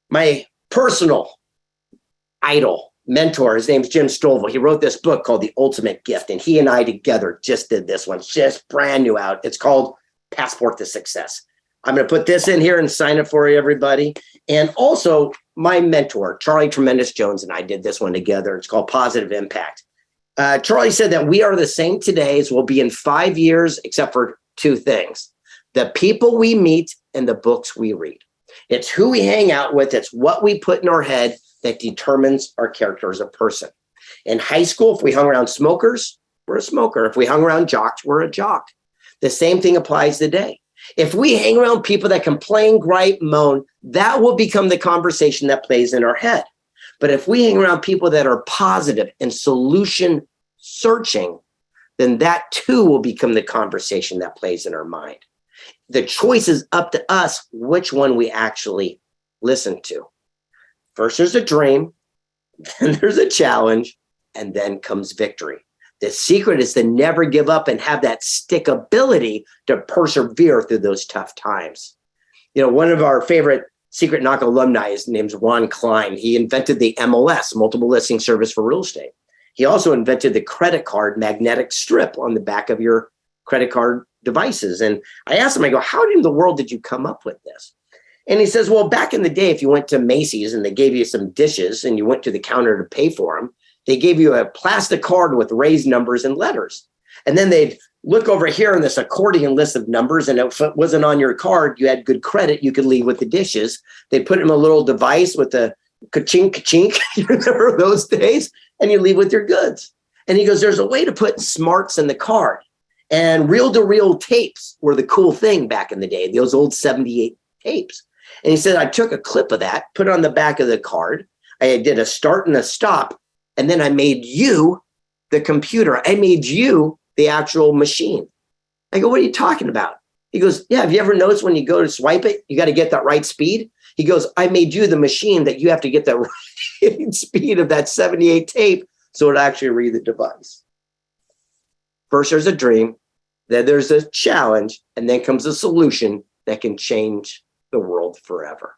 My personal idol, mentor, his name's Jim Stovall. He wrote this book called The Ultimate Gift, and he and I together just did this one, just brand new out. It's called Passport to Success. I'm going to put this in here and sign it for you, everybody. And also my mentor, Charlie Tremendous Jones, and I did this one together. It's called Positive Impact. Charlie said that we are the same today as we'll be in 5 years, except for two things: the people we meet and the books we read. It's who we hang out with. It's what we put in our head that determines our character as a person. In high school, if we hung around smokers, we're a smoker. If we hung around jocks, we're a jock. The same thing applies today. If we hang around people that complain, gripe, moan, that will become the conversation that plays in our head. But if we hang around people that are positive and solution searching, then that too will become the conversation that plays in our mind. The choice is up to us which one we actually listen to. First, there's a dream, then there's a challenge, and then comes victory. The secret is to never give up and have that stickability to persevere through those tough times. You know, one of our favorite Secret Knock alumni, his name's Ron Klein. He invented the MLS, multiple listing service for real estate. He also invented the credit card magnetic strip on the back of your credit card devices. And I asked him, I go, how in the world did you come up with this? And he says, well, back in the day, if you went to Macy's and they gave you some dishes and you went to the counter to pay for them, they gave you a plastic card with raised numbers and letters. And then they'd look over here in this accordion list of numbers. And if it wasn't on your card, you had good credit, you could leave with the dishes. They put in a little device with a ka-chink, ka-chink. You remember those days? And you leave with your goods. And he goes, there's a way to put smarts in the card. And reel-to-reel tapes were the cool thing back in the day, those old 78 tapes. And he said, I took a clip of that, put it on the back of the card. I did a start and a stop. And then I made you the computer. I made you the actual machine. I go, what are you talking about? He goes, yeah, have you ever noticed when you go to swipe it, you got to get that right speed? He goes, I made you the machine that you have to get the right speed of that 78 tape so it actually read the device. First, there's a dream, then there's a challenge, and then comes a solution that can change the world forever.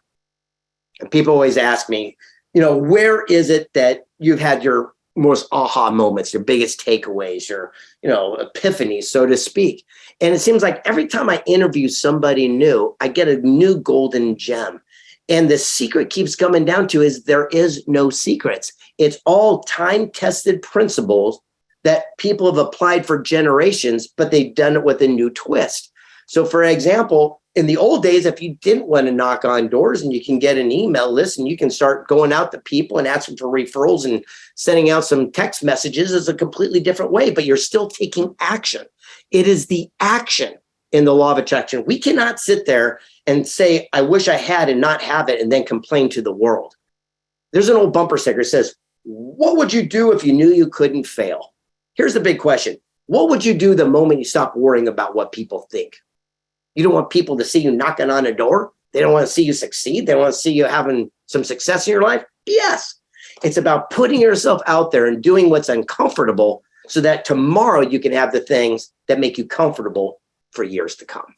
And people always ask me, you know, where is it that you've had your most aha moments, your biggest takeaways, your, you know, epiphanies, so to speak? And it seems like every time I interview somebody new, I get a new golden gem. And the secret keeps coming down to is there is no secrets. It's all time-tested principles that people have applied for generations, but they've done it with a new twist. So for example, in the old days, if you didn't want to knock on doors and you can get an email list and you can start going out to people and asking for referrals and sending out some text messages, is a completely different way, but you're still taking action. It is the action in the law of attraction. We cannot sit there and say, I wish I had and not have it, and then complain to the world. There's an old bumper sticker that says, what would you do if you knew you couldn't fail? Here's the big question. What would you do the moment you stop worrying about what people think? You don't want people to see you knocking on a door. They don't want to see you succeed. They want to see you having some success in your life. Yes. It's about putting yourself out there and doing what's uncomfortable so that tomorrow you can have the things that make you comfortable for years to come.